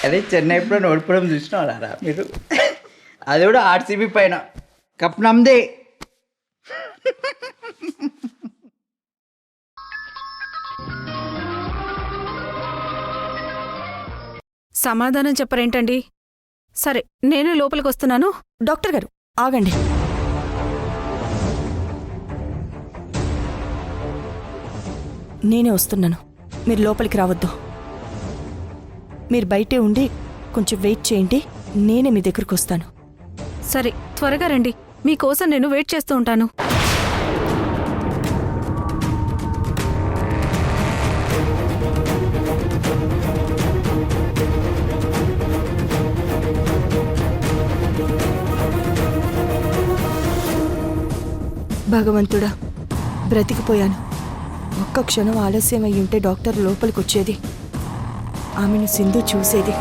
అదే చెన్నై ఎప్పుడైనా ఓడిపోవడం చూసినారా మీరు? అది కూడా ఆర్సీబీ పైన. కప్ నమ్దే. సమాధానం చెప్పరేంటండి? సరే, నేను లోపలికి వస్తున్నాను. డాక్టర్ గారు ఆగండి. నేనే వస్తున్నాను, మీరు లోపలికి రావద్దు. మీరు బయటే ఉండి కొంచెం వెయిట్ చేయండి, నేనే మీ దగ్గరకు వస్తాను. సరే, త్వరగా రండి. మీకోసం నేను వెయిట్ చేస్తూ ఉంటాను. భగవంతుడా, బ్రతికిపోయాను. ఒక్క క్షణం ఆలస్యం అయి ఉంటే డాక్టర్ లోపలికి వచ్చేది, ఆమెను సింధు చూసేది.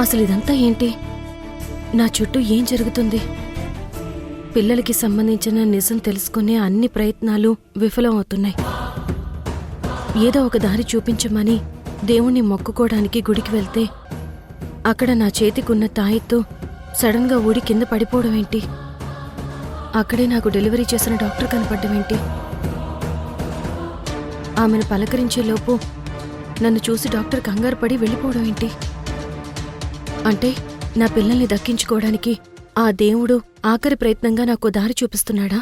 అసలు ఇదంతా ఏంటి? నా చుట్టూ ఏం జరుగుతుంది? పిల్లలకి సంబంధించిన నిజం తెలుసుకునే అన్ని ప్రయత్నాలు విఫలం అవుతున్నాయి. ఏదో ఒక దారి చూపించమని దేవుణ్ణి మొక్కుకోవడానికి గుడికి వెళ్తే అక్కడ నా చేతికున్న తాయెత్తు సడన్గా ఊడి కింద పడిపోవడం ఏంటి? అక్కడే నాకు డెలివరీ చేసిన డాక్టర్ కనపడ్డం ఏంటి? ఆమెను పలకరించే లోపు నన్ను చూసి డాక్టర్ కంగారు పడి వెళ్ళిపోవడం ఏంటి? అంటే నా పిల్లల్ని దక్కించుకోవడానికి ఆ దేవుడు ఆఖరి ప్రయత్నంగా నాకు దారి చూపిస్తున్నాడా?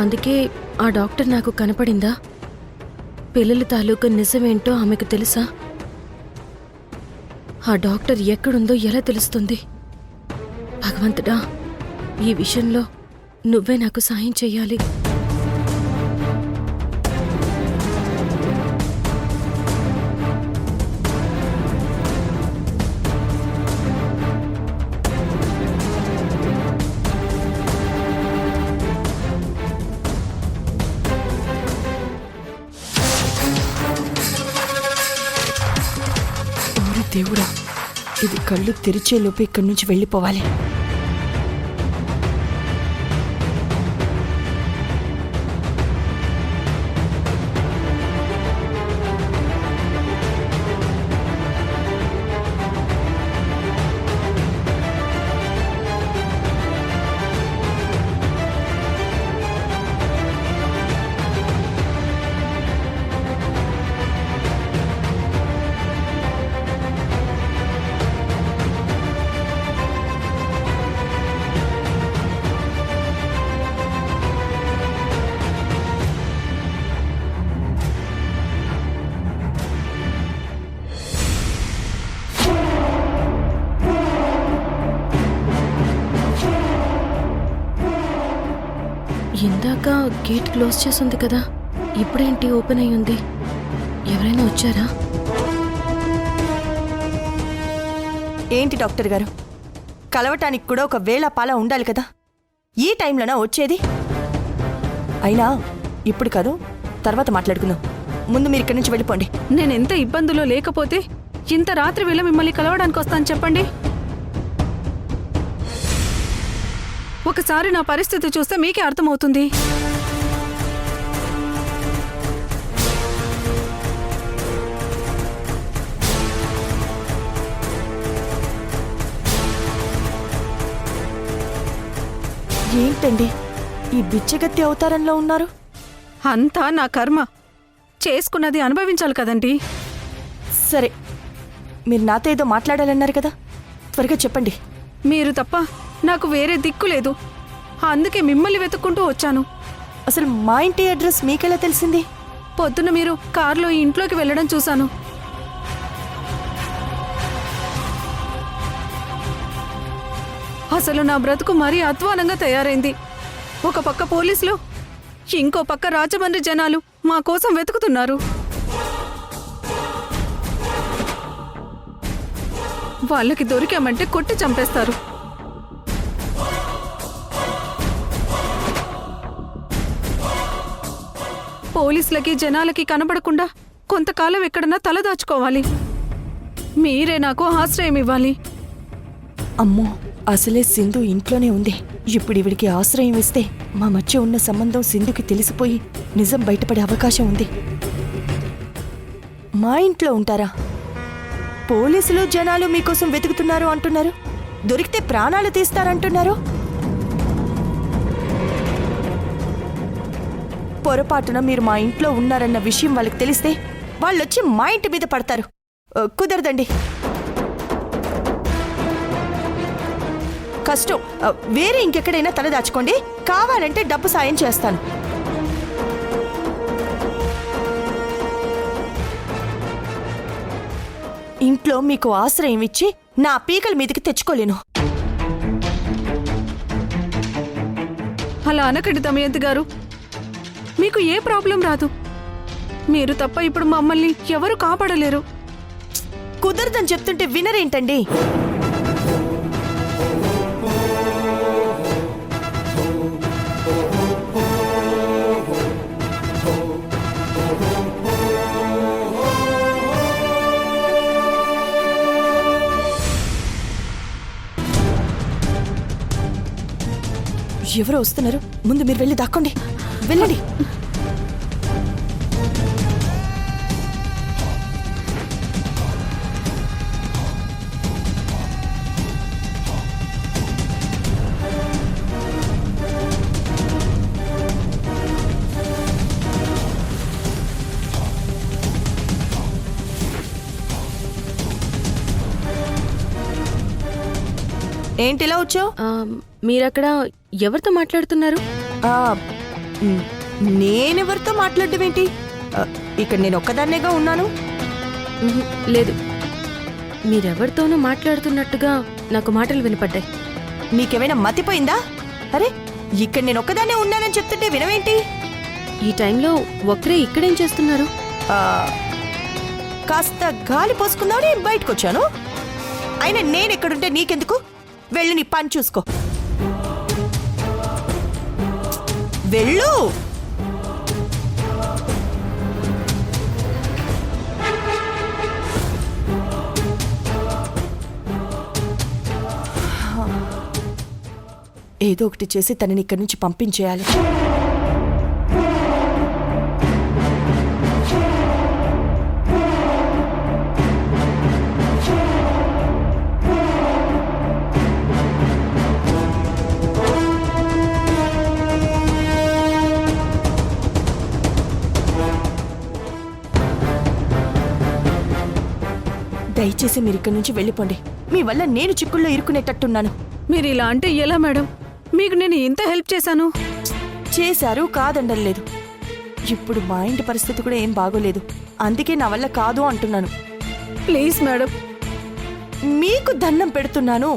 అందుకే ఆ డాక్టర్ నాకు కనపడిందా? పిల్లల తాలూకు నిజమేంటో ఆమెకు తెలుసా? ఆ డాక్టర్ ఎక్కడుందో ఎలా తెలుస్తుంది? భగవంతుడా, ఈ విషయంలో నువ్వే నాకు సాయం చెయ్యాలి. ఓరి దేవుడా, ఇది కళ్ళు తెరిచేలోపు ఇక్కడి నుంచి వెళ్ళిపోవాలి. ఇందాక గేట్ క్లోజ్ చేసింది కదా, ఇప్పుడేంటి ఓపెన్ అయి ఉంది? ఎవరైనా వచ్చారా? ఏంటి డాక్టర్ గారు, కలవటానికి కూడా ఒక వేళ పాల ఉండాలి కదా, ఈ టైంలోనా వచ్చేది? అయినా ఇప్పుడు కాదు, తర్వాత మాట్లాడుకుందాం. ముందు మీరు ఇక్కడి నుంచి వెళ్ళిపోండి. నేనెంత ఇబ్బందులో లేకపోతే ఇంత రాత్రి వేళ మిమ్మల్ని కలవడానికి వస్తాను చెప్పండి? ఒకసారి నా పరిస్థితి చూస్తే మీకే అర్థమవుతుంది. ఏంటండి ఈ బిచ్చగత్తి అవతారంలో ఉన్నారు? అంతా నా కర్మ. చేసుకున్నది అనుభవించాలి కదండి. సరే, మీరు నాతో ఏదో మాట్లాడాలన్నారు కదా, త్వరగా చెప్పండి. మీరు తప్ప నాకు వేరే దిక్కు లేదు. అందుకే మిమ్మల్ని వెతుక్కుంటూ వచ్చాను. అసలు మా ఇంటి అడ్రస్ మీకెలా తెలిసింది? పొద్దున మీరు కారులో ఈ ఇంట్లోకి వెళ్ళడం చూశాను. అసలు నా బ్రతుకు మరీ అధ్వానంగా తయారైంది. ఒక పక్క పోలీసులు, ఇంకో పక్క రాజమండ్రి జనాలు మా కోసం వెతుకుతున్నారు. వాళ్ళకి దొరికామంటే కొట్టి చంపేస్తారు. పోలీసులకి జనాలకి కనబడకుండా కొంతకాలం ఎక్కడన్నా తలదాచుకోవాలి. మీరే నాకు ఆశ్రయం ఇవ్వాలి. అమ్మో, అసలే సింధు ఇంట్లోనే ఉంది. ఇప్పుడు ఇవిడికి ఆశ్రయం ఇస్తే మా మధ్య ఉన్న సంబంధం సింధుకి తెలిసిపోయి నిజం బయటపడే అవకాశం ఉంది. మా ఇంట్లో ఉంటారా? పోలీసులు జనాలు మీకోసం వెతుకుతున్నారు అంటున్నారు, దొరికితే ప్రాణాలు తీస్తారంటున్నారు. పొరపాటున మీరు మా ఇంట్లో ఉన్నారన్న విషయం వాళ్ళకి తెలిస్తే వాళ్ళొచ్చి మా ఇంటి మీద పడతారు. కుదరదండి, కష్టం. వేరే ఇంకెక్కడైనా తలదాచుకోండి, కావాలంటే డబ్బు సాయం చేస్తాను. ఇంట్లో మీకు ఆశ్రయం ఇచ్చి నా పీకల మీదకి తెచ్చుకోలేను. అలా అనకండి దమయంతి గారు. మీకు ఏ ప్రాబ్లం రాదు. మీరు తప్ప ఇప్పుడు మమ్మల్ని ఎవరు కాపాడలేరు. కుదరదని చెప్తుంటే వినరేంటండి? ఎవరో వస్తున్నారు, ముందు మీరు వెళ్ళి దాక్కోండి. వెళ్ళండి. ఏంటిలా వచ్చావు? మీరక్కడ ఎవరితో మాట్లాడుతున్నారు? నేనెవరితో మాట్లాడడం ఏంటి? ఇక్కడ నేను ఒక్కదాన్నేగా ఉన్నాను. లేదు, మీరెవరితోనూ మాట్లాడుతున్నట్టుగా నాకు మాటలు వినపడ్డాయి. నీకేమైనా మతిపోయిందా? అరే, ఇక్కడ నేను ఒక్కదాన్నే ఉన్నానని చెప్తుంటే వినవేంటి? ఈ టైంలో ఒక్కరే ఇక్కడేం చేస్తున్నారు? కాస్త గాలి పోసుకుందామని బయటకొచ్చాను. అయినా నేనెక్కడుంటే నీకెందుకు? వెళ్ళి నీ పని చూసుకో. వెళ్ళు. ఏదో ఒకటి చేసి తనని ఇక్కడి నుంచి పంపించేయాలి. దయచేసి మీరు ఇక్కడి నుంచి వెళ్ళిపోండి. మీ వల్ల నేను చిక్కుల్లో ఇరుక్కునేటట్టున్నాను. మీరు ఇలా అంటే ఎలా మేడం? మీకు నేను ఇంత హెల్ప్ చేశాను. చేశారు, కాదండం లేదు. ఇప్పుడు మా ఇంటి పరిస్థితి కూడా ఏం బాగోలేదు. అందుకే నా వల్ల కాదు అంటున్నాను. ప్లీజ్ మేడం, మీకు దండం పెడుతున్నాను.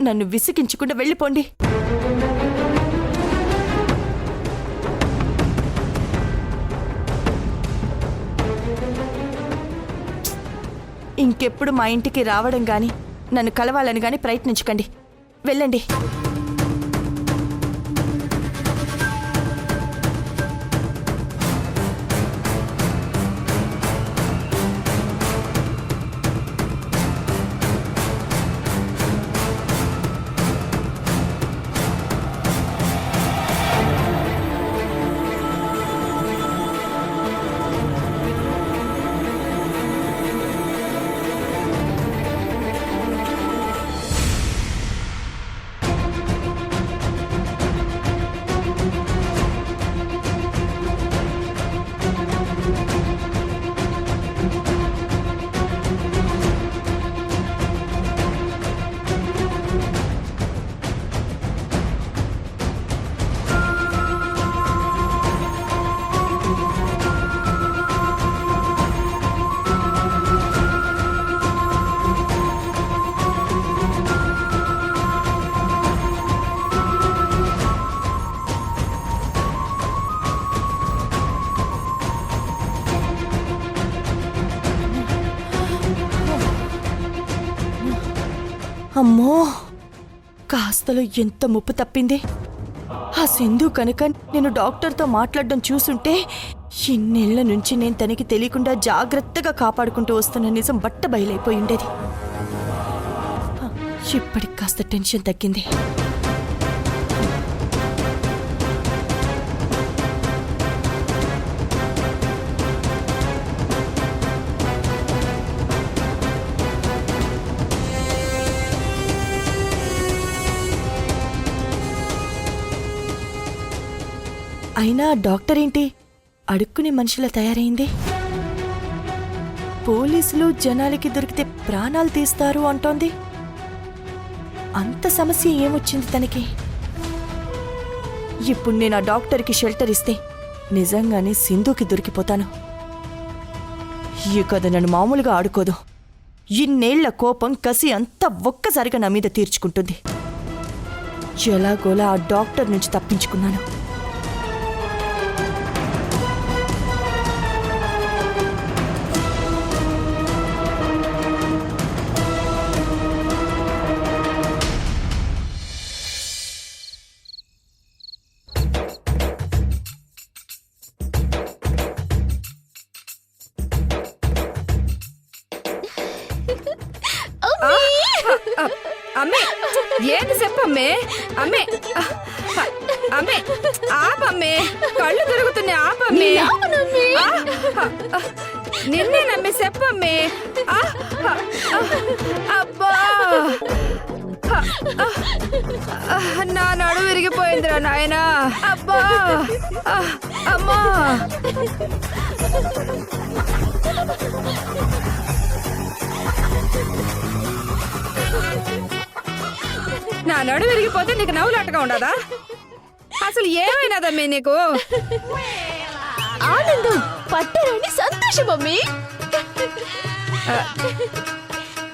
నన్ను విసిగించకుండా వెళ్ళిపోండి. ఇంకెప్పుడు మా ఇంటికి రావడం గాని నన్ను కలవాలని గాని ప్రయత్నించకండి. వెళ్ళండి. అమ్మో, కాస్తలో ఎంత ముప్పు తప్పింది. ఆ సింధు కనుక నేను డాక్టర్తో మాట్లాడడం చూసుంటే ఇన్నేళ్ల నుంచి నేను తనకి తెలియకుండా జాగ్రత్తగా కాపాడుకుంటూ వస్తున్న నిజం బట్ట బయలైపోయి ఉండేది. ఇప్పటికి కాస్త టెన్షన్ తగ్గింది. అయినా డాక్టర్ ఏంటి అడుక్కునే మనుషులా తయారైంది? పోలీసులు జనాలకి దొరికితే ప్రాణాలు తీస్తారు అంటోంది. అంత సమస్య ఏమొచ్చింది తనకి? ఇప్పుడు నేను ఆ డాక్టర్కి షెల్టర్ ఇస్తే నిజంగానే సింధుకి దొరికిపోతాను. ఈ కథ నన్ను మామూలుగా ఆడుకోదు. ఇన్నేళ్ల కోపం కసి అంతా ఒక్కసారిగా నా మీద తీర్చుకుంటుంది. ఎలాగోలా ఆ డాక్టర్ నుంచి తప్పించుకున్నాను. అమ్మే ఏంటి చెప్పమ్మే? అమ్మే అమ్మే ఆపమ్మే, కళ్ళు తిరుగుతున్నాయి, ఆపమ్మే. నిన్నేనమ్మే చెప్పమ్మే. అబ్బా నా నడు విరిగిపోయిందిరా నాయనా. అబ్బా అమ్మా. నా నడు విరిగిపోతే నీకు నవ్వులాటగా ఉండదా? అసలు ఏమైనాదమ్మే నీకు? ఆనందం పట్టరాని సంతోషం మమ్మీ.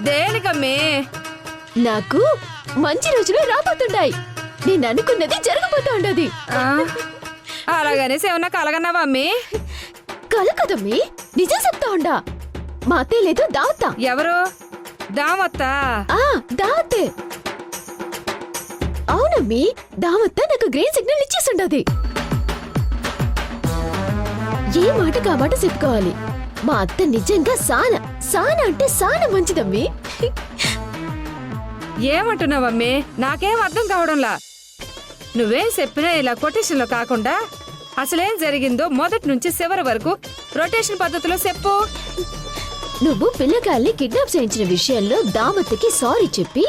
దేనికమ్మే? నాకు మంచి రోజులు రాబోతున్నాయి. నేను అనుకున్నది జరగబోతా ఉండదు. అలాగనేసి ఏమన్నా కలగన్నావా అమ్మి? కలకదమ్మి, నిజం చెప్తా ఉండా. మా అత్తయ్య లేదు దావత్తా. ఎవరు? దావత్తా? దావత్తే. అవునమ్మి, దావత్త నాకు గ్రీన్ సిగ్నల్ ఇచ్చేసిండది. ఏ మాట కాబట్టి చెప్పుకోవాలి. మా అత్త నిజంగా సానా సానా అంటే సానా మంచిదమ్మి. ఏమంటున్నావమ్మి? నాకేం అర్థం కావడంలా. నువ్వేం చెప్పినా ఇలా కొటేషన్లో కాకుండా అసలేం జరిగిందో మొదటి నుంచి చివరి వరకు రొటేషన్ పద్ధతిలో చెప్పు. నువ్వు పిల్లగాల్ని కిడ్నాప్ చేయించిన విషయంలో దావత్కి సారీ చెప్పి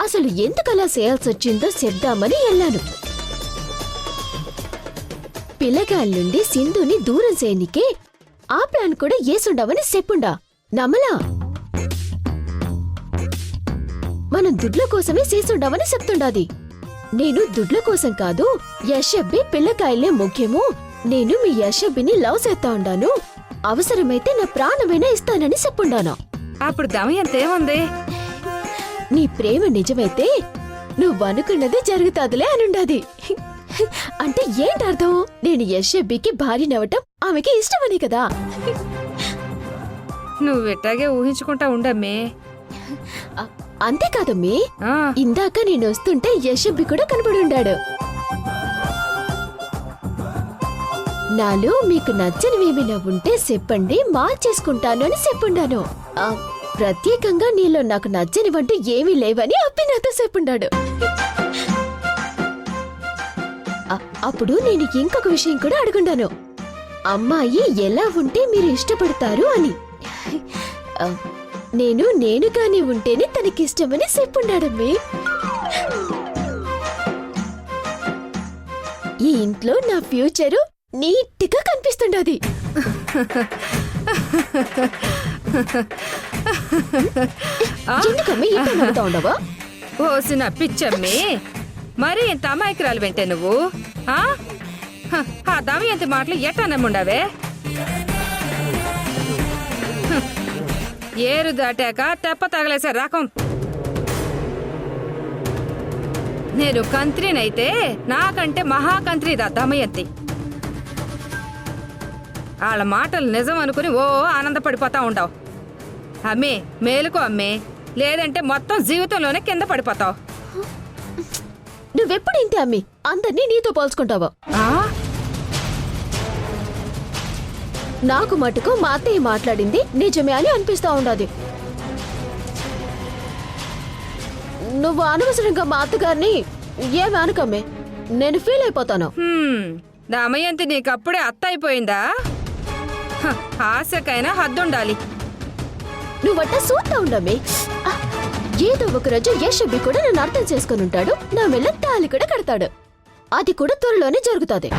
అసలు ఎందుకలా చేయాల్సి వచ్చిందో చెప్దామని వెళ్ళాను. పిల్లగాళ్ళ నుండి సింధుని దూరం చేయనికే ఆ ప్లాన్ కూడా ఏసుండవని చెప్పుండా. నమ్మలా? మనం దుడ్ల కోసమే చేసుండవని చెప్తుండాది. నేను దుడ్ల కోసం కాదు, యశబ్బి పిల్లకాయలే ముఖ్యము. నేను మీ యశబ్బిని లవ్ చేస్తా ఉండాను. అవసరమైతే నా ప్రాణమైనా ఇస్తానని చెప్పుండాను. అప్పుడు దమయంతేముంది? నీ ప్రేమ నిజమైతే నువ్వనుకున్నది జరుగుతాదులే అనుండాది. అంటే ఏంటర్థం? నేను యశబ్బికి భార్యనవటం ఆమెకి ఇష్టమని కదా. నువ్వు ఎట్టాగే ఊహించుకుంటా ఉండమ్మే. అంతేకాదమ్మి, ఇందాక నేను వస్తుంటే యశబ్బి కూడా కనబడుండాడు. నాలో మీకు నచ్చనివేమైనా ఉంటే చెప్పండి, మార్చేసుకుంటాను అని చెప్పుండాను. ప్రత్యేకంగా నీలో నాకు నచ్చనివంటూ ఏమీ లేవని అప్పి నాతో చెప్పుండాడు. అప్పుడు నేను ఇంకొక విషయం కూడా అడుగుండాను. అమ్మాయి ఎలా ఉంటే మీరు ఇష్టపడతారు అని. నేనుగానే ఉంటేనే తనకిష్టమని చెప్పుండాడమ్మి. ఈ ఇంట్లో నా ఫ్యూచరు నీట్గా కనిపిస్తుండది. ఎందుకమ్మి ఇంత నవ్వుతా ఉండవా? ఓసిన పిచ్చమ్మి, మరి ఇంత అమాయకురాలు వెంటే నువ్వు? ఆ దమయంతి మాటలు ఎట్టా నమ్ముండావే? ఏరు దాటాక తెప్ప తగలేసే రకం. నేను కంత్రినైతే నాకంటే మహాకంత్రిదా దమయంతి. వాళ్ళ మాటలు నిజం అనుకుని ఓ ఆనందపడిపోతా ఉండవు. అమ్మే మేలుకో అమ్మే, లేదంటే మొత్తం జీవితంలోనే కింద పడిపోతావు. నువ్వెప్పుడు ఇంతే అమ్మి, అందరినీ నీతో పోల్చుకుంటావా? ఆ? నాకు మటుకు మా అత్తయ్య మాట్లాడింది నిజమే అని అనిపిస్తా ఉండదు. నువ్వు అనవసరంగా మా అత్తగారిని ఏమి అనకమ్మే, నేను ఫీల్ అయిపోతాను. దమయంతి నీకప్పుడే అత్త అయిపోయిందా? హ, ఆశకైనా హద్దుండాలి. నువ్వట్ట సూత్తా ఉండమ్మి. ఏదో ఒక రోజు యశబ్బి కూడా నన్ను అర్థం చేసుకుని ఉంటాడు, నా మెల్ల తాళి కూడా కడతాడు. అది కూడా త్వరలోనే జరుగుతుంది.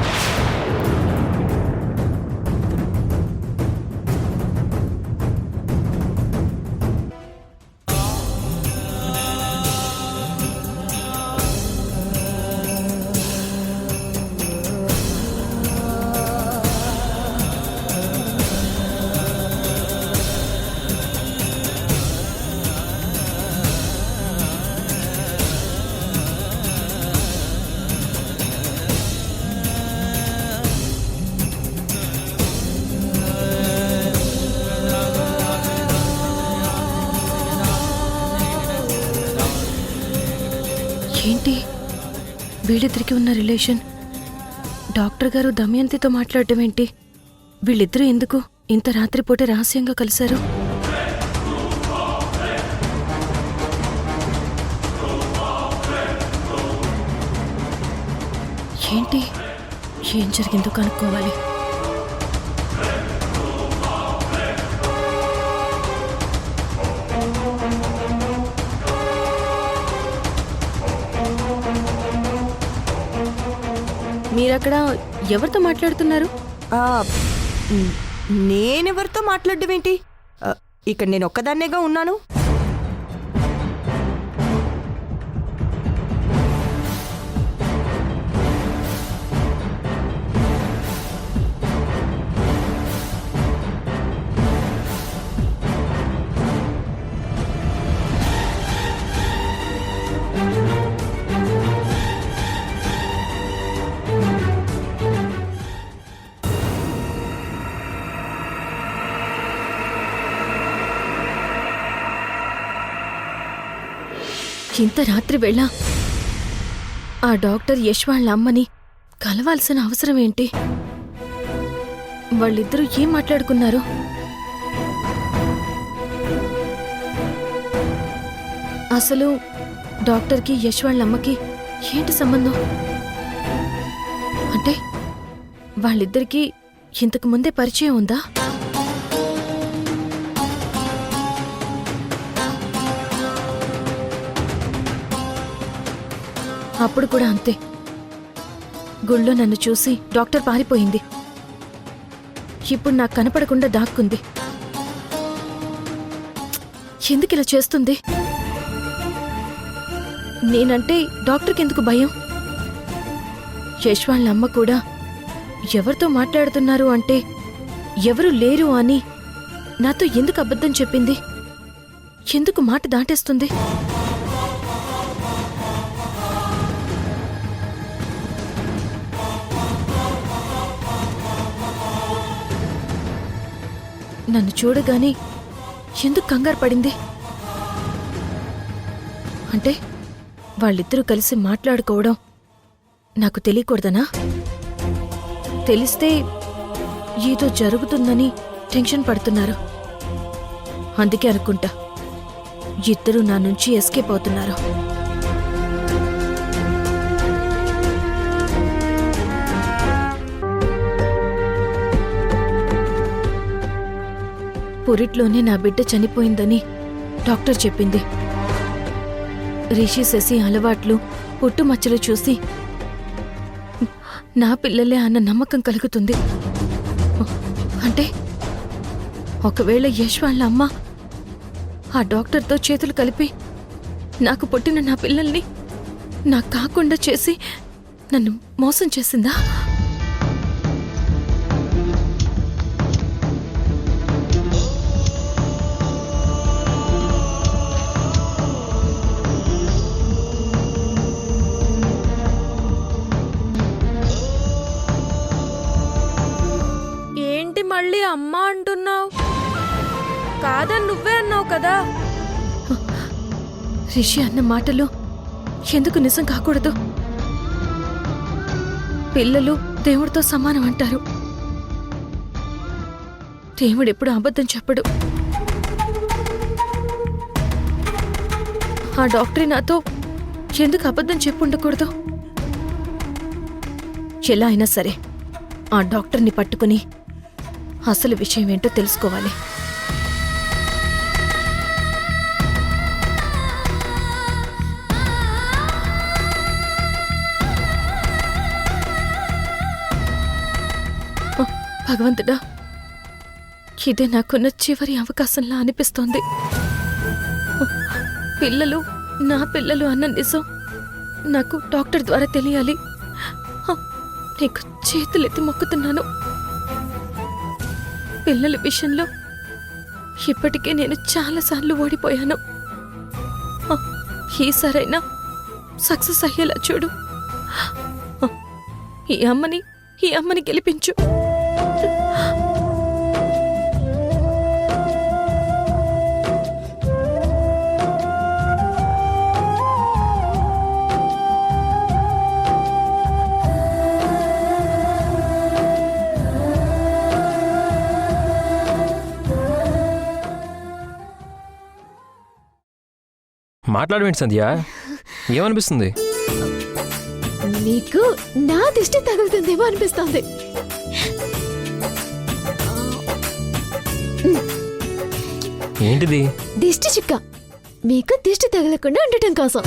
ఏంటి వీళ్ళిద్దరికి ఉన్న రిలేషన్? డాక్టర్ గారు దమయంతితో మాట్లాడటం ఏంటి? వీళ్ళిద్దరూ ఎందుకు ఇంత రాత్రిపూట రహస్యంగా కలిశారు? ఏంటి, ఏం జరిగిందో కనుక్కోవాలి. మీరక్కడ ఎవరితో మాట్లాడుతున్నారు? నేనెవరితో మాట్లాడడం ఏంటి? ఇక్కడ నేను ఒక్కదాన్నేగా ఉన్నాను. ఇంత రాత్రి వేళ ఆ డాక్టర్ యశ్ వాళ్ళ అమ్మని కలవాల్సిన అవసరం ఏంటి? వాళ్ళిద్దరూ ఏం మాట్లాడుకున్నారు? అసలు డాక్టర్కి యశ్ వాళ్ళ అమ్మకి ఏంటి సంబంధం? అంటే వాళ్ళిద్దరికీ ఇంతకు ముందే పరిచయం ఉందా? అప్పుడు కూడా అంతే. గుళ్ళో నన్ను చూసి డాక్టర్ పారిపోయింది. ఇప్పుడు నాకు కనపడకుండా దాక్కుంది. ఎందుకు ఇలా చేస్తుంది? నేనంటే డాక్టర్కి ఎందుకు భయం? యశ్ వాళ్ళ అమ్మ కూడా ఎవరితో మాట్లాడుతున్నారు అంటే ఎవరు లేరు అని నాతో ఎందుకు అబద్ధం చెప్పింది? ఎందుకు మాట దాటేస్తుంది? నన్ను చూడగానే ఎందుకు కంగారు పడింది? అంటే వాళ్ళిద్దరూ కలిసి మాట్లాడుకోవడం నాకు తెలియకూడదనా? తెలిస్తే ఏదో జరుగుతుందని టెన్షన్ పడుతున్నారు. అందుకే అనుకుంటా ఇద్దరూ నా నుంచి ఎస్కేప్ అవుతున్నారు. పురిట్లోనే నా బిడ్డ చనిపోయిందని డాక్టర్ చెప్పింది. రిషి శశి అలవాట్లు, పుట్టుమచ్చలు చూసి నా పిల్లలే అన్న నమ్మకం కలుగుతుంది. అంటే ఒకవేళ యశ్ వాళ్ళ అమ్మ ఆ డాక్టర్తో చేతులు కలిపి నాకు పుట్టిన నా పిల్లల్ని నాకు కాకుండా చేసి నన్ను మోసం చేసిందా? మళ్ళీ అమ్మ అంటున్నావు? కాదని నువ్వే అన్నావు కదా. రిషి అన్న మాటలు ఎందుకు నిజం కాకూడదు? పిల్లలు దేవుడితో సమానం అంటారు. దేవుడు ఎప్పుడు అబద్ధం చెప్పడు. ఆ డాక్టరే నాతో ఎందుకు అబద్ధం చెప్పుండకూడదు? ఎలా అయినా సరే ఆ డాక్టర్ని పట్టుకుని అసలు విషయం ఏంటో తెలుసుకోవాలి. భగవంతుడా, ఇదే నాకున్న చివరి అవకాశంలా అనిపిస్తోంది. పిల్లలు నా పిల్లలు అన్న నిజం నాకు డాక్టర్ ద్వారా తెలియాలి. నీకు చేతులెత్తి మొక్కుతున్నాను. పిల్లల విషయంలో ఇప్పటికే నేను చాలాసార్లు ఓడిపోయాను. ఈసారైనా సక్సెస్ అయ్యేలా చూడు. ఈ అమ్మని గెలిపించు. మాట్లాడమేంటి సంధ్య? ఏమనిపిస్తుంది? నీకు నా దిష్టి తగులుతుందేమో అనిపిస్తోంది. ఏంటిది? దిష్టి చుక్క. మీకు దిష్టి తగలకుండా ఉండటం కోసం.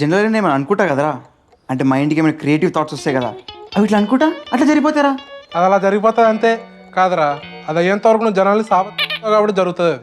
జనరల్గా నేను అనుకుంటా కదరా, అంటే మైండ్కి ఏమైనా క్రియేటివ్ థాట్స్ వస్తాయి కదా, అవి ఇట్లా అనుకుంటా అట్లా జరిగిపోతారా? అది అలా జరిగిపోతుంది అంతే కాదురా. అది అయ్యేంత వరకు నువ్వు జనాల్ని కాబట్టి జరుగుతుంది.